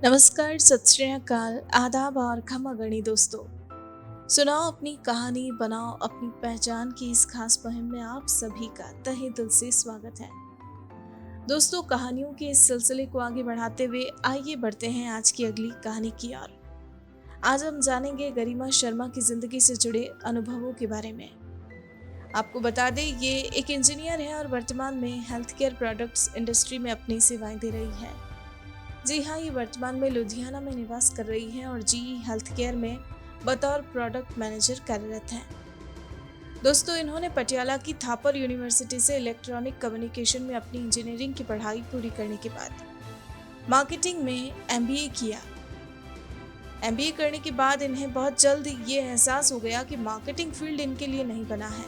नमस्कार, सत श्री अकाल, आदाब और खमा गणी दोस्तों। सुनाओ अपनी कहानी, बनाओ अपनी पहचान की इस खास मुहिम में आप सभी का तहे दिल से स्वागत है। दोस्तों, कहानियों के इस सिलसिले को आगे बढ़ाते हुए आइए बढ़ते हैं आज की अगली कहानी की ओर। आज हम जानेंगे गरिमा शर्मा की जिंदगी से जुड़े अनुभवों के बारे में। आपको बता दें, ये एक इंजीनियर है और वर्तमान में हेल्थ केयर प्रोडक्ट्स इंडस्ट्री में अपनी सेवाएं दे रही है। जी हाँ, ये वर्तमान में लुधियाना में निवास कर रही हैं और जीई हेल्थ केयर में बतौर प्रोडक्ट मैनेजर कार्यरत हैं। दोस्तों, इन्होंने पटियाला की थापर यूनिवर्सिटी से इलेक्ट्रॉनिक कम्युनिकेशन में अपनी इंजीनियरिंग की पढ़ाई पूरी करने के बाद मार्केटिंग में एमबीए किया। एमबीए करने के बाद इन्हें बहुत जल्द ये एहसास हो गया कि मार्केटिंग फील्ड इनके लिए नहीं बना है।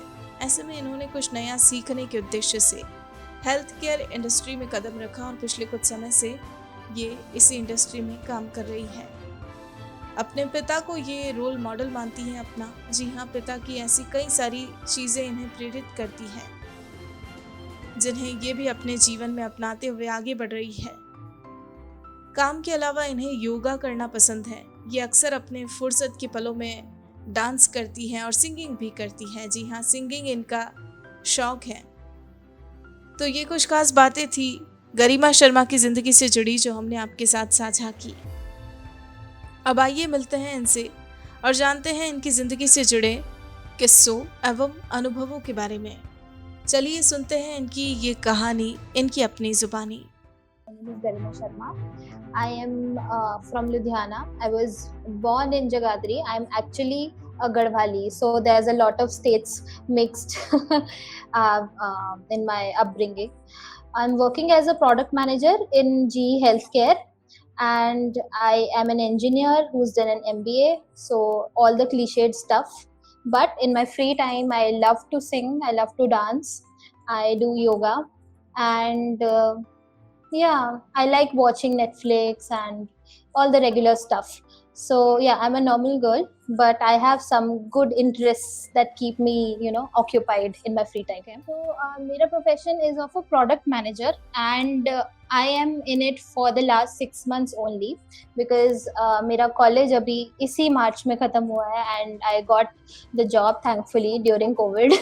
ऐसे में इन्होंने कुछ नया सीखने के उद्देश्य से हेल्थ केयर इंडस्ट्री में कदम रखा और पिछले कुछ समय से ये इसी इंडस्ट्री में काम कर रही है। अपने पिता को ये रोल मॉडल मानती हैं अपना। जी हाँ, पिता की ऐसी कई सारी चीज़ें इन्हें प्रेरित करती हैं, जिन्हें ये भी अपने जीवन में अपनाते हुए आगे बढ़ रही है। काम के अलावा इन्हें योगा करना पसंद है। ये अक्सर अपने फुर्सत के पलों में डांस करती हैं और सिंगिंग भी करती हैं। जी हाँ, सिंगिंग इनका शौक है। तो ये कुछ खास बातें थी गरिमा शर्मा की जिंदगी से जुड़ी जो हमने आपके साथ साझा की। अब आइए मिलते हैं इनसे और जानते हैं इनकी जिंदगी से जुड़े किस्सों एवं अनुभवों के बारे में। चलिए सुनते हैं इनकी ये कहानी इनकी अपनी जुबानी। My name is Garima Sharma. I am from Ludhiana. I was born in Jagadri. I'm actually a Garhwali, so there's a lot of states mixed in my upbringing. I'm working as a product manager in GE Healthcare, and I am an engineer who's done an MBA, so all the cliched stuff. But in my free time, I love to sing, I love to dance, I do yoga, and yeah, I like watching Netflix and all the regular stuff. So yeah, I'm a normal girl, but I have some good interests that keep me, occupied in my free time. Okay. So my profession is of a product manager, and I am in it for the last 6 months only because मेरा college अभी इसी March में खत्म हुआ है, and I got the job thankfully during COVID.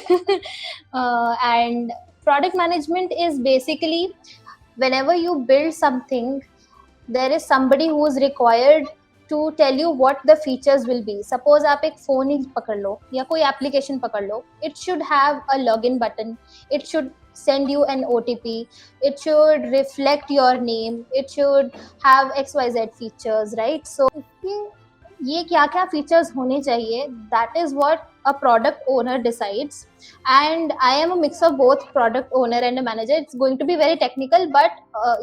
And product management is basically whenever you build something, there is somebody who is required to tell you what the features will be. Suppose आप एक phone ही पकड़ लो या कोई application पकड़ लो, it should have a login button, it should send you an OTP, it should reflect your name, it should have XYZ features, right? So ये क्या क्या features होने चाहिए, that is what a product owner decides, and I am a mix of both product owner and a manager. It's going to be very technical, but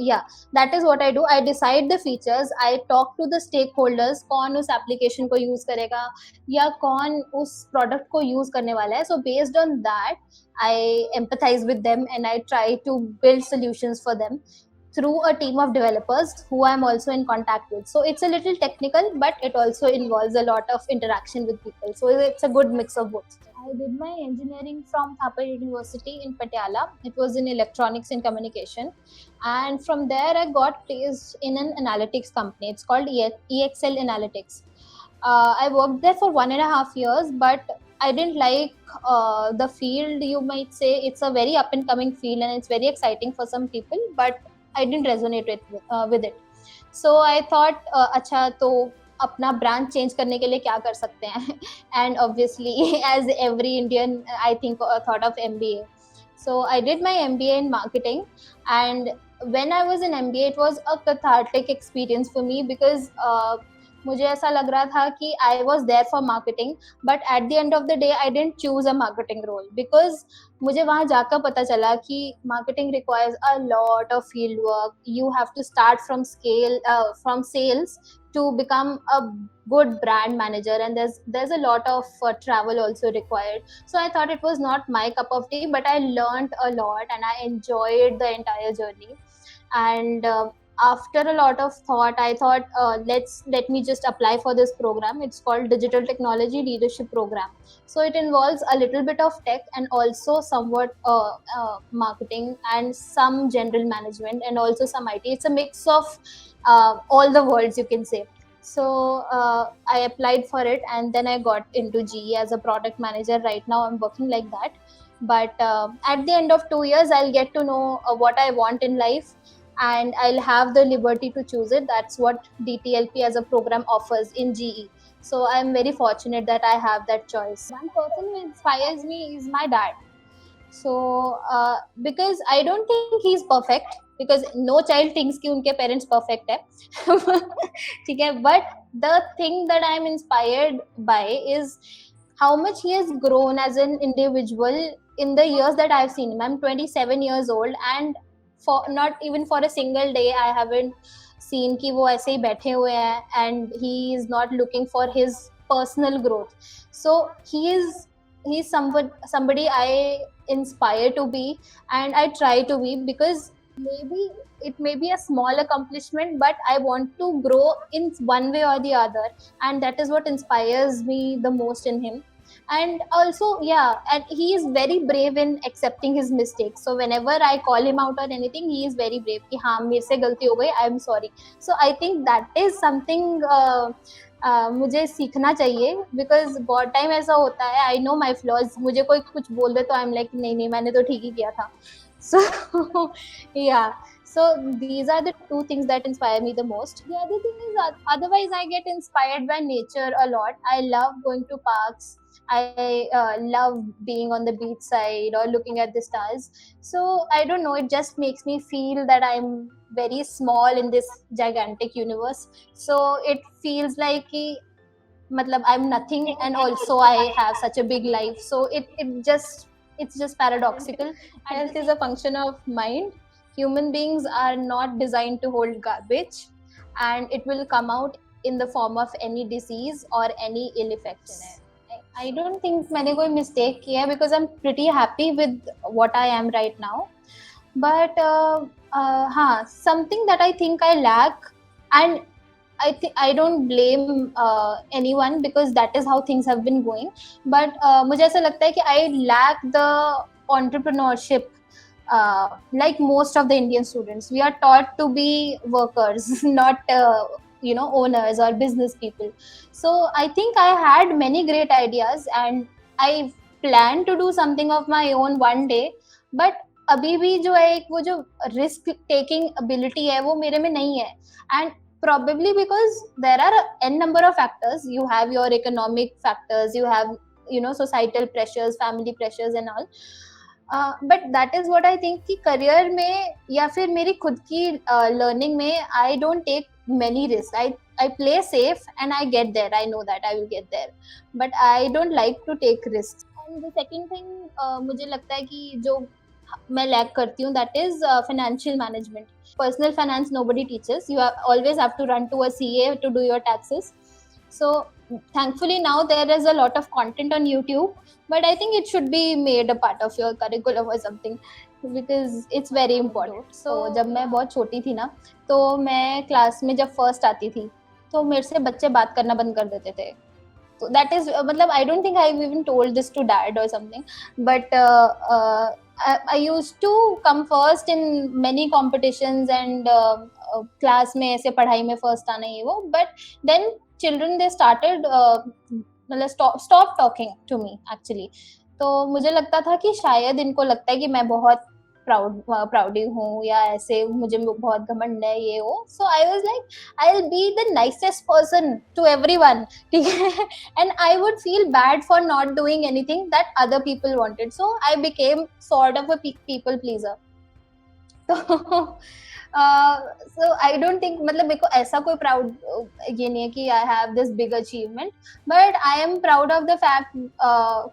yeah, that is what I do. I decide the features, I talk to the stakeholders, कौन उस application को use करेगा या कौन उस product को use करने वाला है. So based on that, I empathize with them and I try to build solutions for them through a team of developers who I'm also in contact with. So it's a little technical, but it also involves a lot of interaction with people. So it's a good mix of both. I did my engineering from Thapa University in Patiala. It was in electronics and communication. And from there, I got placed in an analytics company. It's called EXL Analytics. I worked there for 1.5 years, but I didn't like the field. You might say it's a very up and coming field and it's very exciting for some people, but I didn't resonate with it. So I thought, अच्छा तो अपना branch change करने के लिए क्या कर सकते हैं? And obviously, as every Indian, I think thought of MBA. So I did my MBA in marketing, and when I was in MBA, it was a cathartic experience for me because मुझे ऐसा लग रहा था कि I was there for marketing, but at the end of the day, I didn't choose a marketing role because मुझे वहाँ जाकर पता चला कि marketing requires a lot of field work. You have to start from sales to become a good brand manager, and there's a lot of travel also required. So I thought it was not my cup of tea, but I learned a lot and I enjoyed the entire journey. And after a lot of thought, I thought, let me just apply for this program. It's called Digital Technology Leadership Program. So it involves a little bit of tech and also somewhat marketing and some general management and also some IT. It's a mix of all the worlds, you can say. So I applied for it, and then I got into GE as a product manager. Right now I'm working like that. But at the end of 2 years, I'll get to know what I want in life, and I'll have the liberty to choose it. That's what DTLP as a program offers in GE. So I'm very fortunate that I have that choice. One person who inspires me is my dad. So because I don't think he's perfect, because no child thinks कि उनके parents perfect है. ठीक है, but the thing that I'm inspired by is how much he has grown as an individual in the years that I've seen him. I'm 27 years old, and for not even for a single day I haven't seen कि वो ऐसे ही बैठे हुए हैं, and he is not looking for his personal growth. So he's somebody I inspire to be, and I try to be, because maybe it may be a small accomplishment, but I want to grow in one way or the other, and that is what inspires me the most in him. And also, yeah, and he is very brave in accepting his mistakes. So whenever I call him out or anything, he is very brave कि हाँ मेरे से गलती हो गई, I am sorry. So I think that is something मुझे सीखना चाहिए, बिकॉज बहुत टाइम ऐसा होता है, आई नो माई फ्लॉज, मुझे कोई कुछ बोल दे तो आई एम लाइक नहीं नहीं मैंने तो ठीक ही किया था. So yeah, so these are the two things that inspire me the most. The other thing is, otherwise I get inspired by nature a lot. I love going to parks. I love being on the beach side or looking at the stars. So I don't know, it just makes me feel that I'm very small in this gigantic universe. So it feels like matlab I'm nothing, and also I have such a big life. So it's just paradoxical. Health is a function of mind. Human beings are not designed to hold garbage, and it will come out in the form of any disease or any ill effects. I don't think मैंने कोई mistake किया है, because I'm pretty happy with what I am right now. But हाँ, something that I think I lack, and I don't blame anyone, because that is how things have been going. But मुझे ऐसा लगता है कि I lack the entrepreneurship. Like most of the Indian students, we are taught to be workers, not owners or business people. So I think I had many great ideas, and I planned to do something of my own one day. But अभी भी जो है वो जो risk taking ability है वो मेरे में नहीं है, and probably because there are n number of factors. You have your economic factors, you have societal pressures, family pressures and all. But that is what I think कि career में या फिर मेरी खुद की learning में I don't take many risks. I play safe and I get there. I know that I will get there, but I don't like to take risks. And the second thing मुझे लगता है कि जो मैं lack करती हूँ, that is financial management. Personal finance nobody teaches. You always have to run to a CA to do your taxes. So thankfully now there is a lot of content on YouTube, but I think it should be made a part of your curriculum or something, because it's very important. So जब मैं बहुत छोटी थी ना, तो मैं class में जब फर्स्ट आती थी तो मेरे से बच्चे बात करना बंद कर देते थे. So that is मतलब I don't think I've even told this to dad or something, but I used to come first in many competitions and class में ऐसे पढ़ाई में first आना ये वो, but then children they started मतलब stop talking to me actually. तो मुझे लगता था कि शायद इनको लगता है कि मैं बहुत प्राउडी हूँ या ऐसे मुझे बहुत घमंड है ये वो. So I was like, I'll be the nicest person to everyone, ठीक है, and I would feel bad for not doing anything that other people wanted. So I became sort of a people pleaser. So I don't think मतलब मेरे को ऐसा कोई proud ये नहीं है कि I have this big achievement, but I am proud of the fact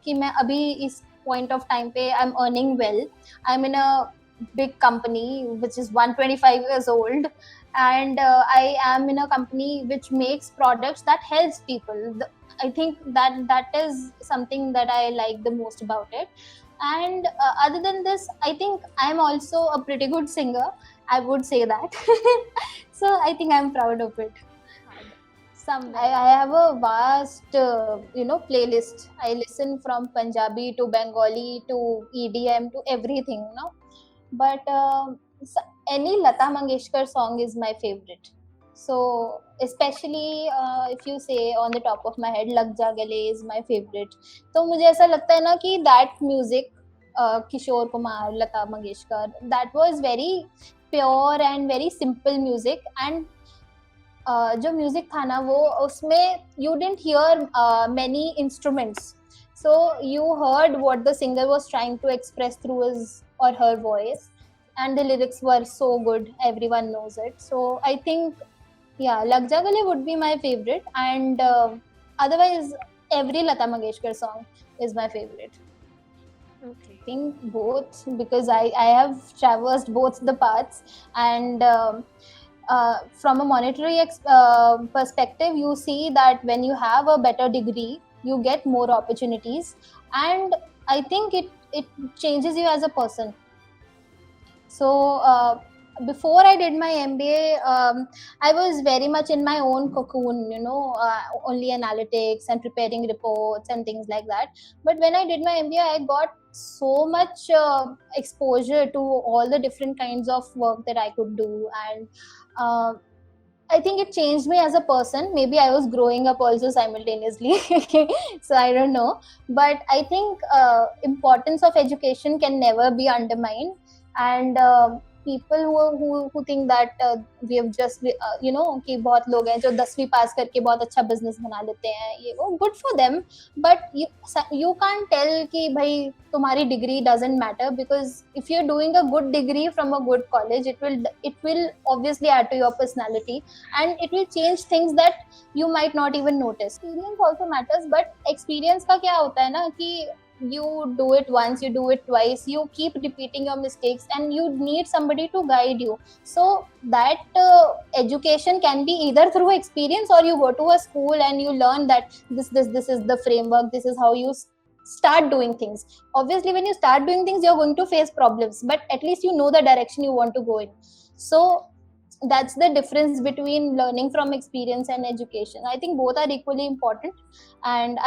कि मैं अभी इस point of time पे I'm earning well. I'm in a big company which is 125 years old, and I am in a company which makes products that helps people. I think that is something that I like the most about it. And other than this, I think I'm also a pretty good singer, I would say that. So I think I'm proud of it. I have a vast, playlist. I listen from Punjabi to Bengali to EDM to everything, no? But any Lata Mangeshkar song is my favorite. So especially if you say on the top of my head, Lag Ja Gale is my favorite. तो मुझे ऐसा लगता है ना कि that music, Kishore Kumar, Lata Mangeshkar, that was very pure and very simple music. And जो music था ना वो उसमें you didn't here many instruments, so you heard what the singer was trying to express through his or her voice, and the lyrics were so good, everyone knows it. So I think, yeah, Lag Ja Gale would be my favorite, and otherwise every Lata Mangeshkar song is my favorite. Okay. I think both, because I have traversed both the paths, and from a monetary perspective, you see that when you have a better degree, you get more opportunities, and I think it changes you as a person. So before I did my MBA, I was very much in my own cocoon, only analytics and preparing reports and things like that. But when I did my MBA, I got so much exposure to all the different kinds of work that I could do, and I think it changed me as a person. Maybe I was growing up also simultaneously, so I don't know. But I think importance of education can never be undermined, and people who think that we have just कि बहुत लोग हैं जो 10वीं पास करके बहुत अच्छा business बना लेते हैं, ये वो good for them, but you can't tell कि भाई तुम्हारी degree doesn't matter, because if you're doing a good degree from a good college, it will obviously add to your personality, and it will change things that you might not even notice. Experience also matters, but experience का क्या होता है ना कि you do it once, you do it twice, you keep repeating your mistakes, and you need somebody to guide you. So that education can be either through experience, or you go to a school and you learn that this is the framework, this is how you start doing things. Obviously when you start doing things, you're going to face problems, but at least you know the direction you want to go in. So that's the difference between learning from experience and education. I think both are equally important, and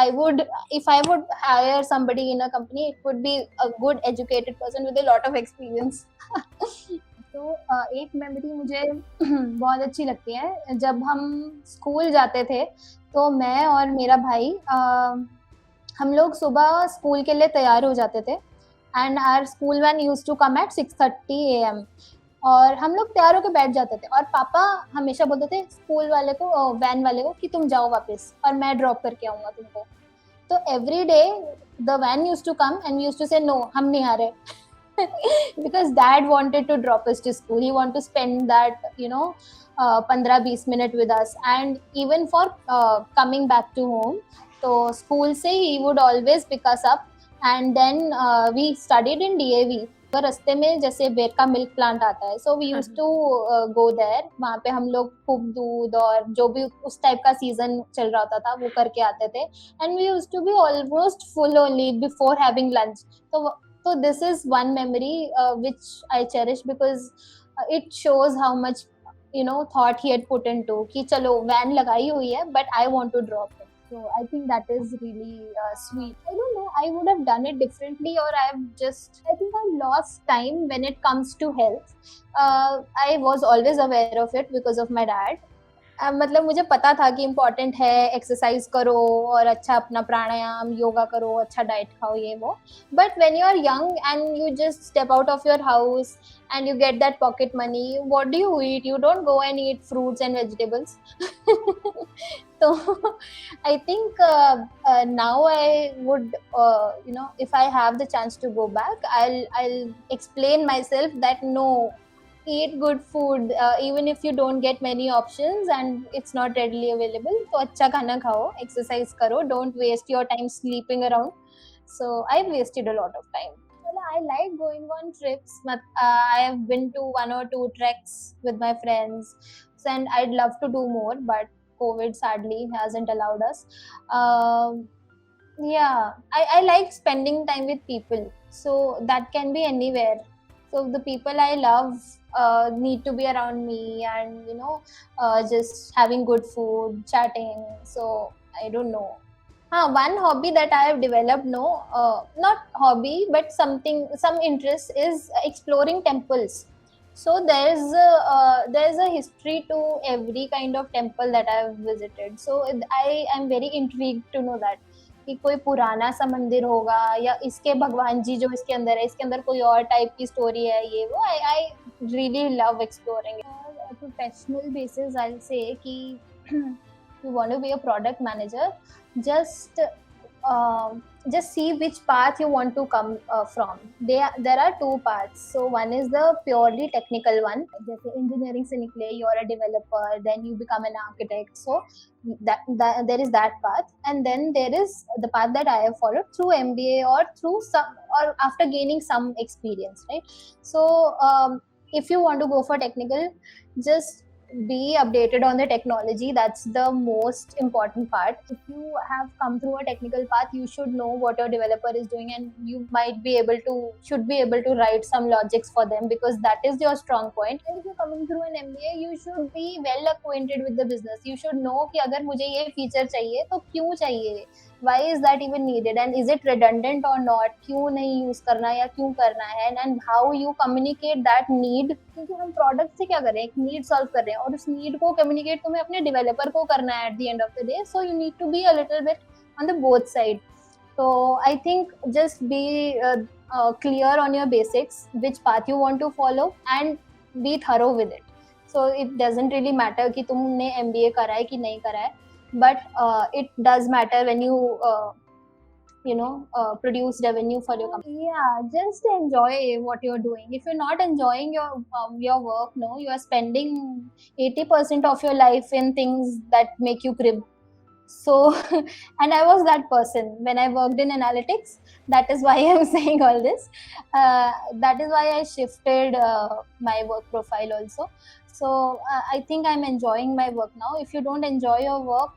if I would hire somebody in a company, it would be a good educated person with a lot of experience. तो एक memory मुझे बहुत अच्छी लगती है, जब हम school जाते थे तो मैं और मेरा भाई हम लोग सुबह स्कूल के लिए तैयार हो जाते थे, and our school van used to come at 6:30 AM, और हम लोग तैयार होकर बैठ जाते थे, और पापा हमेशा बोलते थे स्कूल वाले को, वैन वाले को, कि तुम जाओ वापस और मैं ड्रॉप करके आऊंगा तुमको. तो every day the van used to come and we used to say no, हम नहीं आ रहे, because dad wanted to drop us to school. He wanted to spend that 15-20 minutes with us, and even for coming back to home, so school से he would always pick us up, and then we studied in DAV. रास्ते में जैसे बेर का milk plant आता है, so we use to go there. वहाँ पे हम लोग खूब दूध और जो भी उस टाइप का सीजन चल रहा होता था वो करके आते थे, and we use to be almost full only before having lunch. So this is one memory which I cherish, because it shows how much thought he had put into कि चलो वैन लगाई हुई है but I want to drop it. So I think that is really sweet. I don't know, I would have done it differently, or I think I lost time when it comes to health. I was always aware of it because of my dad. मतलब मुझे पता था कि important है, exercise करो और अच्छा अपना प्राणायाम योगा करो, अच्छा डाइट खाओ, ये वो. But when you are young and you just step out of your house and you get that pocket money, what do you eat? You don't go and eat fruits and vegetables. So I think now I would if I have the chance to go back, I'll explain myself that no, eat good food, even if you don't get many options and it's not readily available. तो अच्छा खाना खाओ, exercise करो, don't waste your time sleeping around. So I've wasted a lot of time. I like going on trips. I have been to 1 or 2 treks with my friends, and I'd love to do more, but COVID sadly hasn't allowed us. Yeah, I like spending time with people, so that can be anywhere. So the people I love need to be around me and just having good food, chatting. So I don't know. One hobby that I have developed, no, not hobby, but some interest is exploring temples. So there's a history to every kind of temple that I have visited. So I am very intrigued to know that कि कोई पुराना सा मंदिर होगा या इसके भगवान जी जो इसके अंदर है, इसके अंदर कोई और टाइप की स्टोरी है, ये वो आई really love exploring. On a professional basis, I'll say कि you want to be a product manager, just just see which path you want to come from. There are two paths. So one is the purely technical one. जैसे engineering से निकले, you're a developer, then you become an architect. So that there is that path, and then there is the path that I have followed through MBA or through some or after gaining some experience, right? So if you want to go for technical, just be updated on the technology. That's the most important part. If you have come through a technical path, you should know what your developer is doing, and you should be able to write some logics for them, because that is your strong point. And if you're coming through an MBA, you should be well acquainted with the business. You should know कि अगर मुझे ये feature चाहिए तो क्यों चाहिए, why is that even needed, and is it redundant or not, क्यों नहीं यूज करना या क्यों करना है, and how you communicate that need. क्योंकि हम प्रोडक्ट से क्या कर रहे हैं, एक नीड सॉल्व कर रहे हैं, और उस नीड को कम्युनिकेट तुम्हें अपने डेवलपर को करना है at the end of the day. So you need to be a little bit on the both side. So I think just be clear on your basics, which path you want to follow, and be thorough with it. So it doesn't really matter कि तुमने MBA करा है कि नहीं करा है, but it does matter when you produce revenue for your company. Yeah, just enjoy what you're doing. If you're not enjoying your work, no, you are spending 80% of your life in things that make you crib. So and I was that person when I worked in analytics. That is why I'm saying all this. That is why I shifted my work profile also. So I think I'm enjoying my work now. If you don't enjoy your work,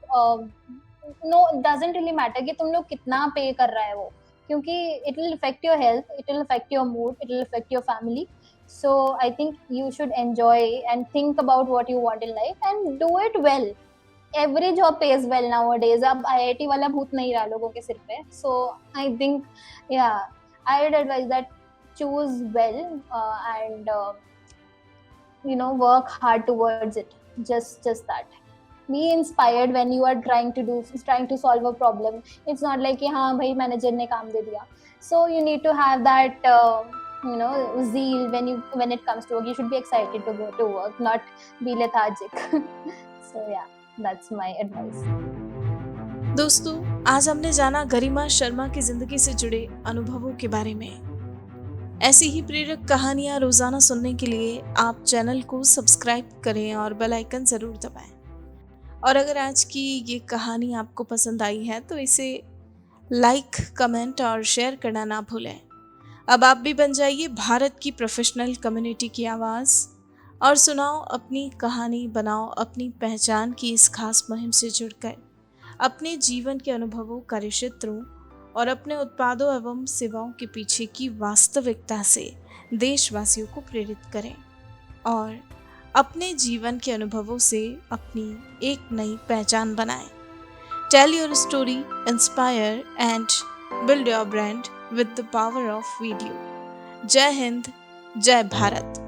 no, it doesn't really matter कि तुम लोग कितना पे कर रहा है वो, क्योंकि it will affect your health, it will affect your mood, it will affect your family. So I think you should enjoy and think about what you want in life and do it well. Every job pays well nowadays. अब IIT वाला भूत नहीं रहा लोगों के सिर पे. So I think, yeah, I would advise that choose well and work hard towards it. Just that. Be inspired when you are trying to solve a problem. It's not like कि हाँ भाई मैनेजर ने काम दे दिया. So you need to have that zeal when it comes to work. You should be excited to go to work, not be lethargic. So yeah, that's my advice. दोस्तों, आज हमने जाना गरिमा शर्मा की जिंदगी से जुड़े अनुभवों के बारे में. ऐसी ही प्रेरक कहानियां रोजाना सुनने के लिए आप चैनल को सब्सक्राइब करें और बेल आइकन जरूर दबाएं. और अगर आज की ये कहानी आपको पसंद आई है तो इसे लाइक, कमेंट और शेयर करना ना भूलें. अब आप भी बन जाइए भारत की प्रोफेशनल कम्युनिटी की आवाज़ और सुनाओ अपनी कहानी, बनाओ अपनी पहचान की इस खास मुहिम से जुड़कर अपने जीवन के अनुभवों, कार्यक्षेत्रों और अपने उत्पादों एवं सेवाओं के पीछे की वास्तविकता से देशवासियों को प्रेरित करें और अपने जीवन के अनुभवों से अपनी एक नई पहचान बनाएं. Tell your story, inspire and build your brand with the power of video. जय हिंद, जय भारत.